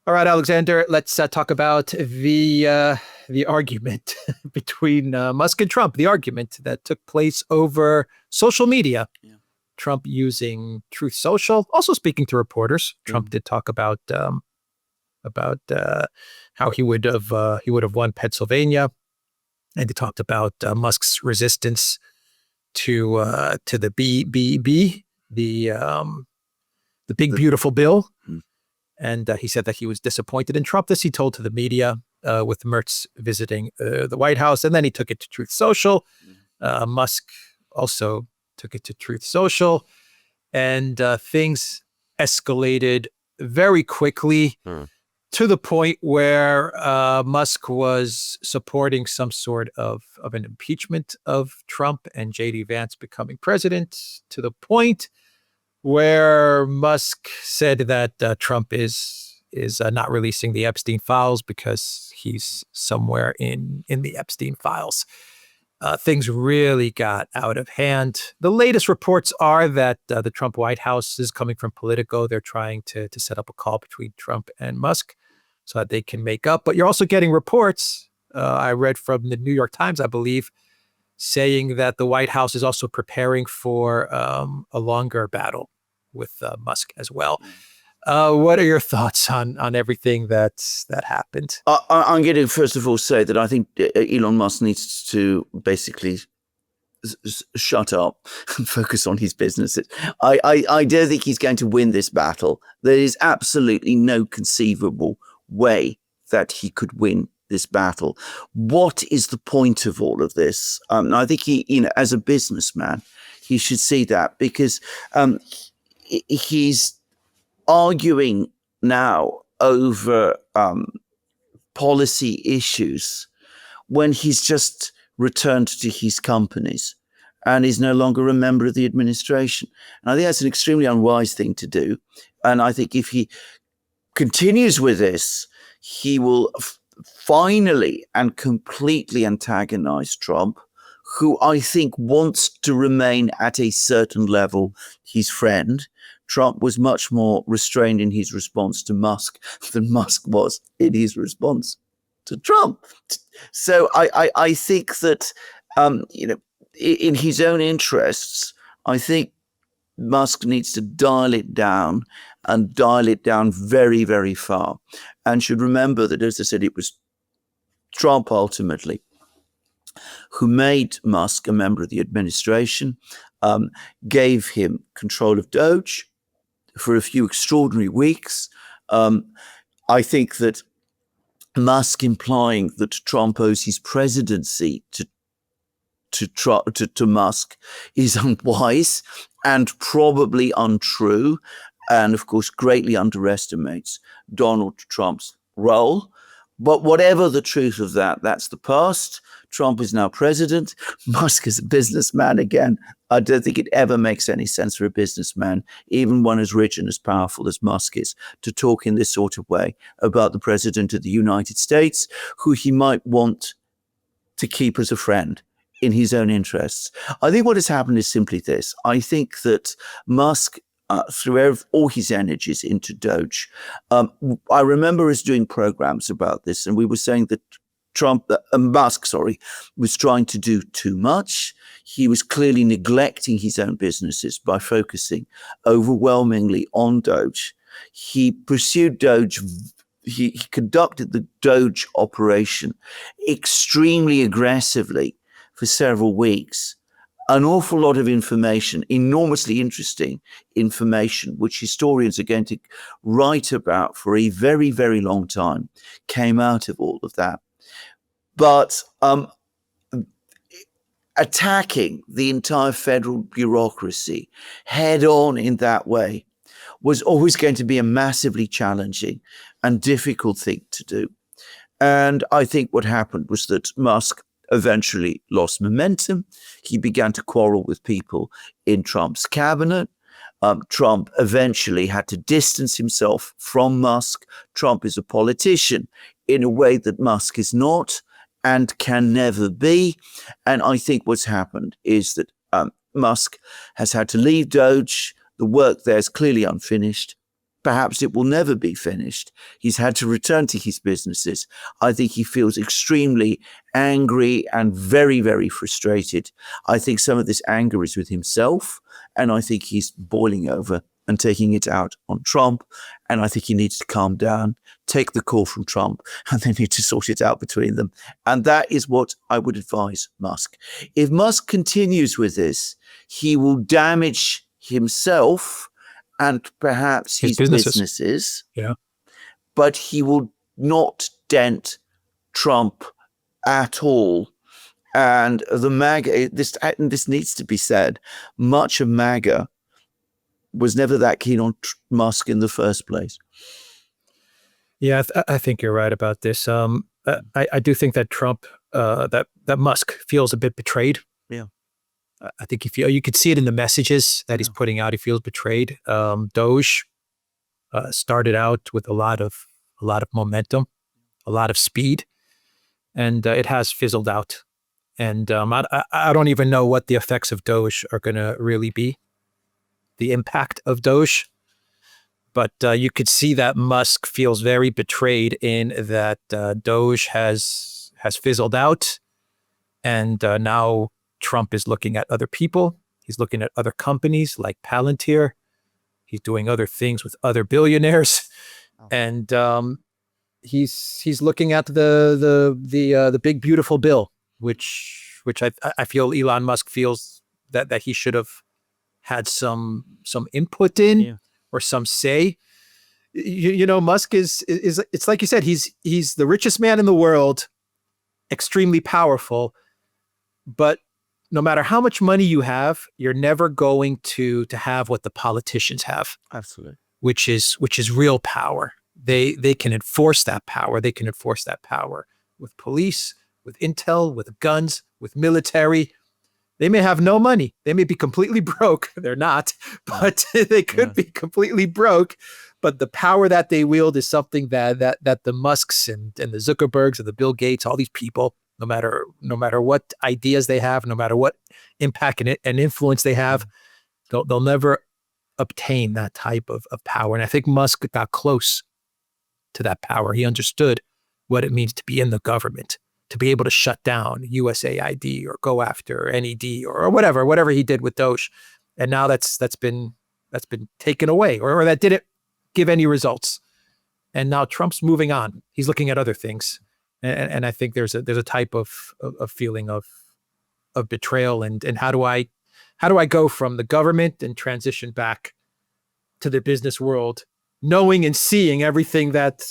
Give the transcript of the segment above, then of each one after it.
All right, Alexander, let's talk about the argument between Musk and Trump, the argument that took place over social media. Yeah. Trump using Truth Social, also speaking to reporters. Trump did talk about how he would have won Pennsylvania, and he talked about Musk's resistance to the BBB, the big beautiful bill. And he said that he was disappointed in Trump. This he told to the media with Mertz visiting the White House. And then he took it to Truth Social. Musk also took it to Truth Social. And things escalated very quickly to the point where Musk was supporting some sort of an impeachment of Trump and J.D. Vance becoming president, to the point where Musk said that Trump is not releasing the Epstein files because he's somewhere in the Epstein files. Things really got out of hand. The latest reports are that the Trump White House is coming from Politico. They're trying to set up a call between Trump and Musk so that they can make up. But you're also getting reports, I read from the New York Times, I believe, saying that the White House is also preparing for a longer battle with Musk as well. What are your thoughts on everything that happened? I'm going to first of all say that I think Elon Musk needs to basically shut up and focus on his businesses. I don't think he's going to win this battle. There is absolutely no conceivable way that he could win this battle. What is the point of all of this? I think he, as a businessman, he should see that, because he's arguing now over policy issues when he's just returned to his companies and is no longer a member of the administration. And I think that's an extremely unwise thing to do. And I think if he continues with this, he will finally and completely antagonize Trump, who I think wants to remain at a certain level his friend. Trump was much more restrained in his response to Musk than Musk was in his response to Trump. So I think that, in his own interests, I think Musk needs to dial it down, and dial it down very, very far, and should remember that, as I said, it was Trump ultimately who made Musk a member of the administration, gave him control of Doge for a few extraordinary weeks. I think that Musk implying that Trump owes his presidency to Musk is unwise and probably untrue, and of course greatly underestimates Donald Trump's role. But whatever the truth of that, that's the past. Trump is now president. Musk is a businessman again. I don't think it ever makes any sense for a businessman, even one as rich and as powerful as Musk is, to talk in this sort of way about the president of the United States, who he might want to keep as a friend in his own interests. I think what has happened is simply this. I think that Musk threw all his energies into Doge. I remember us doing programs about this, and we were saying that Musk was trying to do too much. He was clearly neglecting his own businesses by focusing overwhelmingly on Doge. He pursued Doge. He conducted the Doge operation extremely aggressively for several weeks. An awful lot of information, enormously interesting information, which historians are going to write about for a very, very long time, came out of all of that. But attacking the entire federal bureaucracy head on in that way was always going to be a massively challenging and difficult thing to do. And I think what happened was that Musk eventually lost momentum. He began to quarrel with people in Trump's cabinet. Trump eventually had to distance himself from Musk. Trump is a politician in a way that Musk is not and can never be. And I think what's happened is that Musk has had to leave Doge. The work there is clearly unfinished. perhaps it will never be finished. He's had to return to his businesses. I think he feels extremely angry and very, very frustrated. I think some of this anger is with himself, and I think he's boiling over and taking it out on Trump. And I think he needs to calm down, take the call from Trump, and they need to sort it out between them. And that is what I would advise Musk. If Musk continues with this, he will damage himself and perhaps his businesses. Yeah. But he will not dent Trump at all. And the MAGA, this needs to be said, much of MAGA was never that keen on Musk in the first place. Yeah, I think you're right about this. I do think that Trump, that Musk feels a bit betrayed. Yeah. I think you could see it in the messages that he's putting out. He feels betrayed. Doge started out with a lot of momentum, a lot of speed, and it has fizzled out. And I don't even know what the effects of Doge are going to really be, the impact of Doge. But you could see that Musk feels very betrayed in that Doge has fizzled out, and now Trump is looking at other people. He's looking at other companies like Palantir. He's doing other things with other billionaires, and he's looking at the big beautiful bill, which I feel Elon Musk feels that he should have had some input in or some say. You know, Musk is it's like you said, he's the richest man in the world, extremely powerful, but no matter how much money you have, you're never going to have what the politicians have. Absolutely. Which is real power. They can enforce that power. They can enforce that power with police, with intel, with guns, with military. They may have no money. They may be completely broke. They're not, but they could be completely broke. But the power that they wield is something that the Musks and the Zuckerbergs and the Bill Gates, all these people, no matter what ideas they have, no matter what impact and influence they have, they'll never obtain that type of power. And I think Musk got close to that power. He understood what it means to be in the government, to be able to shut down USAID or go after NED or whatever he did with Doge. And now that's been taken away, or that didn't give any results. And now Trump's moving on. He's looking at other things. And I think there's a type of feeling of betrayal and how do I go from the government and transition back to the business world, knowing and seeing everything that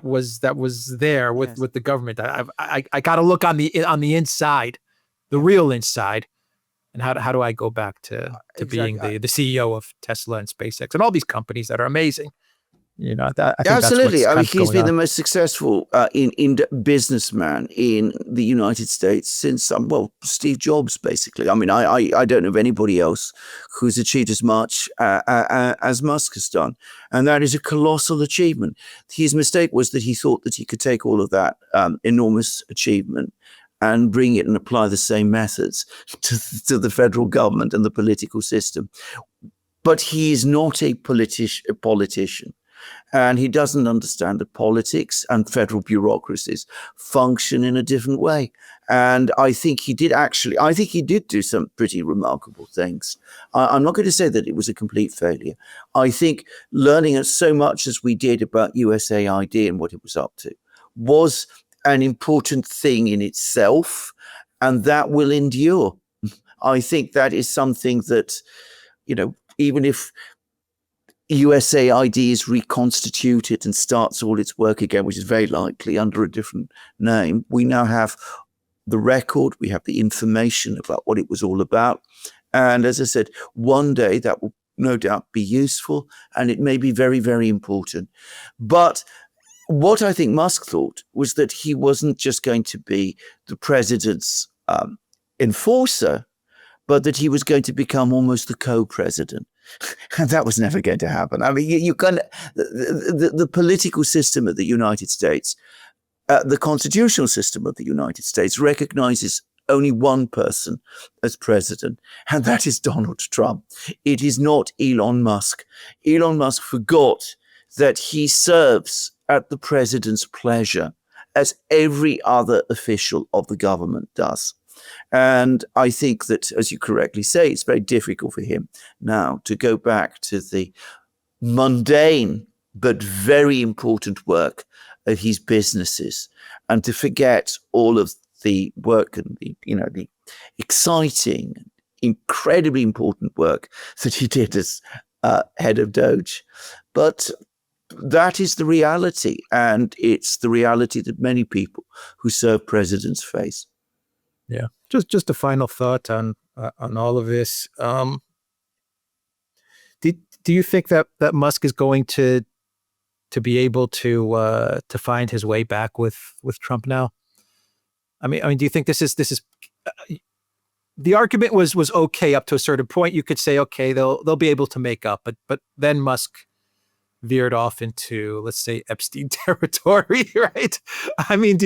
was there with the government. I got to look on the inside, the real inside, and how do I go back to being the CEO of Tesla and SpaceX and all these companies that are amazing. You know, I think absolutely. That's what's he's been the most successful businessman in the United States since Steve Jobs, basically. I mean, I don't know of anybody else who's achieved as much as Musk has done, and that is a colossal achievement. His mistake was that he thought that he could take all of that enormous achievement and bring it and apply the same methods to the federal government and the political system. But he is not a politician. And he doesn't understand that politics and federal bureaucracies function in a different way. And I think he did do some pretty remarkable things. I'm not going to say that it was a complete failure. I think learning so much as we did about USAID and what it was up to was an important thing in itself, and that will endure. I think that is something that, even if USAID is reconstituted and starts all its work again, which is very likely under a different name, we now have the record, we have the information about what it was all about. And as I said, one day that will no doubt be useful, and it may be very, very important. But what I think Musk thought was that he wasn't just going to be the president's enforcer, but that he was going to become almost the co-president. And that was never going to happen. I mean, the political system of the United States, the constitutional system of the United States recognizes only one person as president, and that is Donald Trump. It is not Elon Musk. Elon Musk forgot that he serves at the president's pleasure, as every other official of the government does. And I think that, as you correctly say, it's very difficult for him now to go back to the mundane but very important work of his businesses, and to forget all of the work and the exciting, incredibly important work that he did as head of Doge. But that is the reality, and it's the reality that many people who serve presidents face. Yeah. Just a final thought on all of this. Do you think that Musk is going to be able to find his way back with Trump now? I mean, do you think this is the argument was okay up to a certain point? You could say, okay, they'll be able to make up, but then Musk veered off into, let's say, Epstein territory, right? I mean,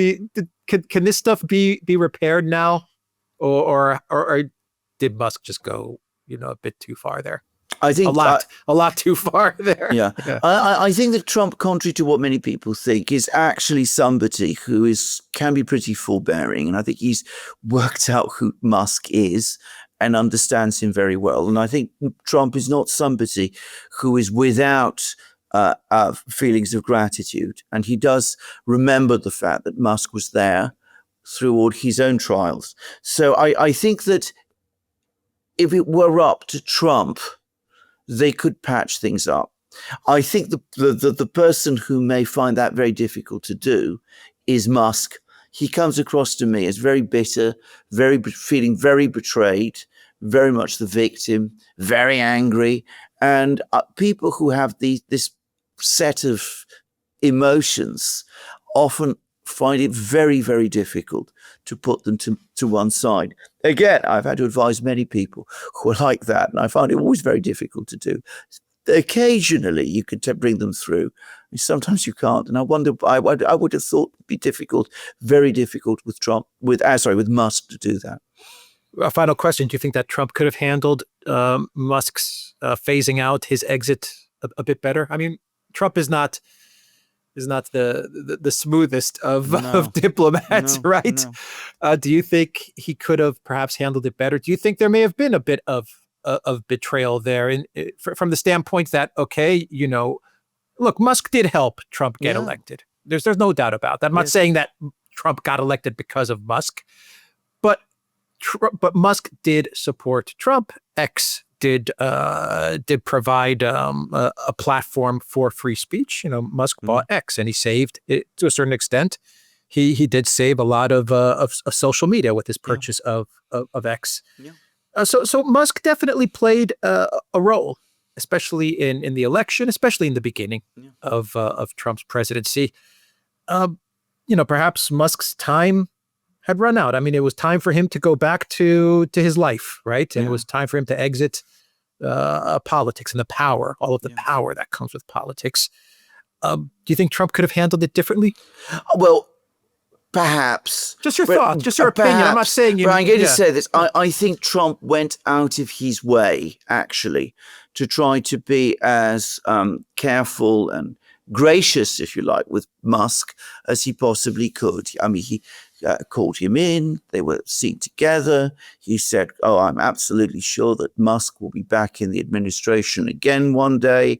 can this stuff be repaired now, or did Musk just go, a bit too far there? I think a lot too far there. Yeah. I think that Trump, contrary to what many people think, is actually somebody who can be pretty forbearing. And I think he's worked out who Musk is and understands him very well. And I think Trump is not somebody who is without feelings of gratitude. And he does remember the fact that Musk was there through all his own trials. So I think that if it were up to Trump, they could patch things up. I think the person who may find that very difficult to do is Musk. He comes across to me as very bitter, feeling very betrayed, very much the victim, very angry. And people who have this set of emotions often find it very, very difficult to put them to one side. Again, I've had to advise many people who are like that, and I find it always very difficult to do. Occasionally, you could bring them through. Sometimes you can't, and I wonder. I would have thought it'd be difficult, very difficult with with Musk to do that. A final question: do you think that Trump could have handled Musk's phasing out, his exit, a bit better? I mean, Trump is not the smoothest of diplomats, right? No. Do you think he could have perhaps handled it better? Do you think there may have been a bit of betrayal there, from the standpoint that, okay, look, Musk did help Trump get elected. There's no doubt about that. I'm not saying that Trump got elected because of Musk, but Musk did support Trump. X did provide a platform for free speech. Musk bought X, and he saved it to a certain extent. He did save a lot of social media with his purchase of X. Yeah. So Musk definitely played a role, especially in the election, especially in the beginning of Trump's presidency. Perhaps Musk's time had run out. I mean, it was time for him to go back to his life, right? And it was time for him to exit politics and the power, all of the power that comes with politics. Do you think Trump could have handled it differently? Well, perhaps. Just your thought, just your opinion. I'm not saying you. But I'm going to say this. I think Trump went out of his way, actually, to try to be as careful and gracious, if you like, with Musk as he possibly could. I mean, he called him in. They were seen together. He said, I'm absolutely sure that Musk will be back in the administration again one day.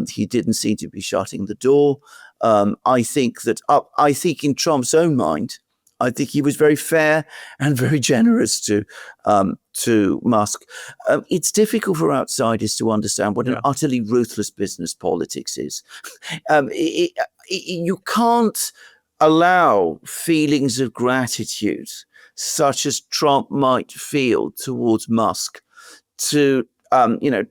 He didn't seem to be shutting the door. I think in Trump's own mind, I think he was very fair and very generous to Musk. It's difficult for outsiders to understand what an utterly ruthless business politics is. You can't allow feelings of gratitude, such as Trump might feel towards Musk, to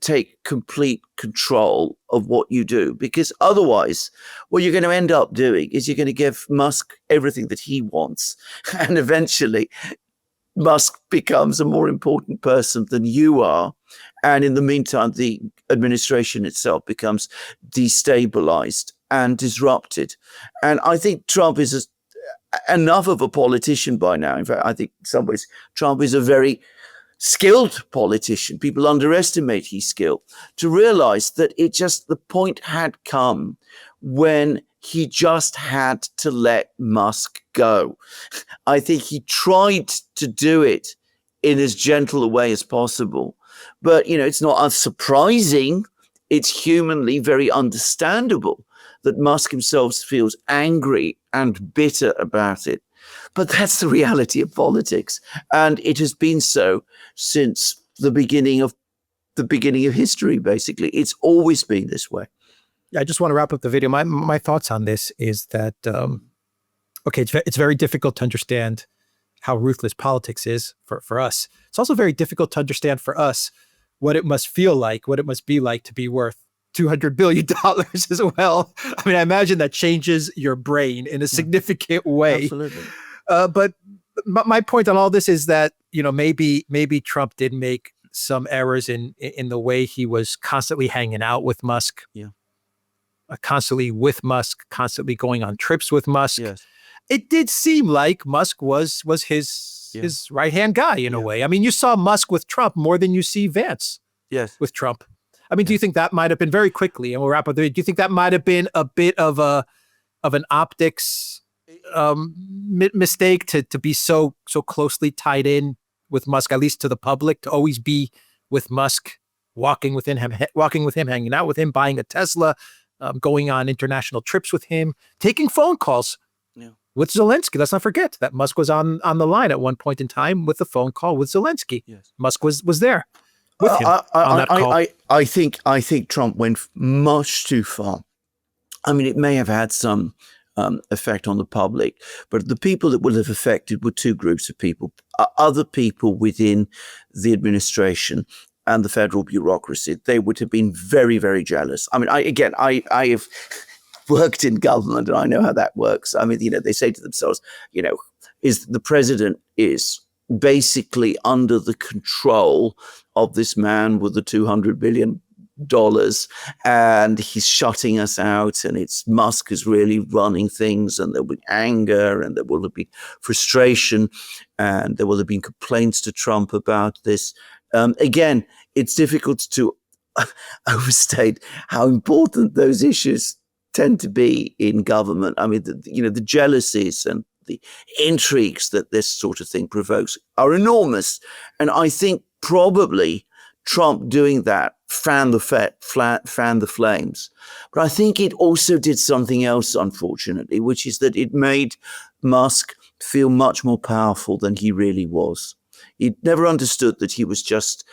take complete control of what you do, because otherwise what you're going to end up doing is you're going to give Musk everything that he wants, and eventually Musk becomes a more important person than you are, and in the meantime the administration itself becomes destabilized and disrupted. And I think Trump is enough of a politician by now. In fact, I think in some ways Trump is a very skilled politician. People underestimate his skill, to realize that the point had come when he just had to let Musk go. I think he tried to do it in as gentle a way as possible. But, it's not unsurprising. It's humanly very understandable that Musk himself feels angry and bitter about it. But that's the reality of politics. And it has been so since the beginning of history, basically. It's always been this way. I just want to wrap up the video. My thoughts on this is that, okay, it's very difficult to understand how ruthless politics is for us. It's also very difficult to understand for us what it must feel like, what it must be like to be worth $200 billion as well. I mean, I imagine that changes your brain in a significant way. Absolutely. But my point on all this is that, maybe Trump did make some errors in the way he was constantly hanging out with Musk. Yeah. Constantly with Musk, constantly going on trips with Musk. Yes. It did seem like Musk was his right-hand guy in a way. I mean, you saw Musk with Trump more than you see Vance with Trump. I mean, do you think that might have been, very quickly, and we'll wrap up there, do you think that might have been a bit of an optics mistake to be so closely tied in with Musk, at least to the public, to always be with Musk, walking with him, hanging out with him, buying a Tesla, going on international trips with him, taking phone calls with Zelensky. Let's not forget that Musk was on the line at one point in time with a phone call with Zelensky. Yes. Musk was there with him on that call. I think Trump went much too far. I mean, it may have had some effect on the public, but the people that would have affected were two groups of people. Other people within the administration and the federal bureaucracy. They would have been very, very jealous. I mean, I have worked in government and I know how that works. I mean, they say to themselves, is the president is basically under the control of this man with the $200 billion, and he's shutting us out, and it's Musk is really running things, and there will be anger, and there will be frustration, and there will have been complaints to Trump about this. Again, it's difficult to overstate how important those issues tend to be in government. I mean, the jealousies and the intrigues that this sort of thing provokes are enormous. And I think probably Trump doing that fanned the flames. But I think it also did something else, unfortunately, which is that it made Musk feel much more powerful than he really was. He never understood that he was just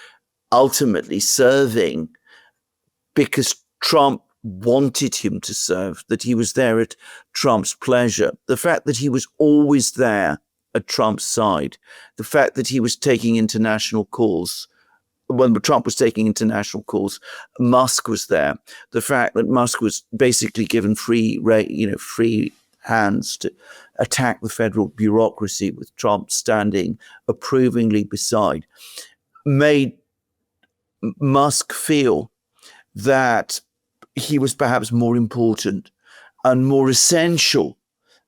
ultimately serving because Trump wanted him to serve, that he was there at Trump's pleasure. The fact that he was always there at Trump's side, the fact that he was taking international calls. When Trump was taking international calls, Musk was there. The fact that Musk was basically given free hands to attack the federal bureaucracy with Trump standing approvingly beside, made Musk feel that he was perhaps more important and more essential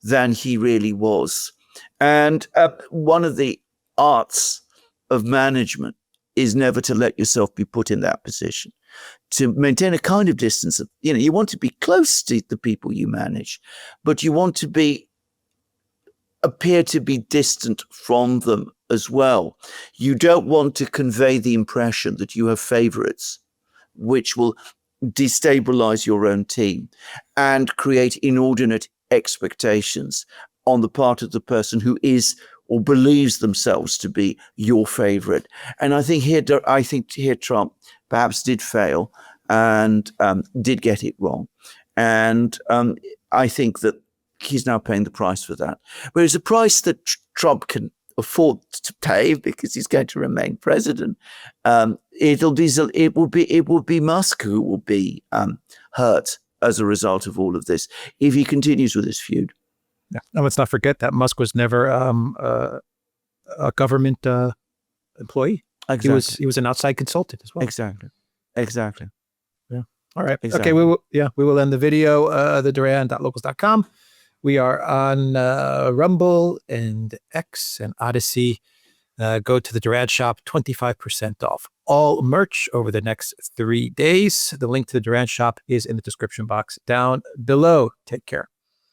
than he really was. And one of the arts of management is never to let yourself be put in that position, to maintain a kind of distance of, you want to be close to the people you manage, but you want to appear to be distant from them as well. You don't want to convey the impression that you have favorites, which will destabilize your own team and create inordinate expectations on the part of the person who is or believes themselves to be your favorite. And I think here Trump perhaps did fail and did get it wrong. And I think that he's now paying the price for that. Whereas a price that Trump can afford to pay because he's going to remain president, it will be Musk who will be hurt as a result of all of this if he continues with this feud. Yeah. And let's not forget that Musk was never a government employee. Exactly. He was an outside consultant as well. Exactly. Yeah. All right. Exactly. Okay. We will end the video. The Duran.locals.com. We are on Rumble and X and Odyssey. Go to the Duran shop, 25% off all merch over the next 3 days. The link to the Duran shop is in the description box down below. Take care.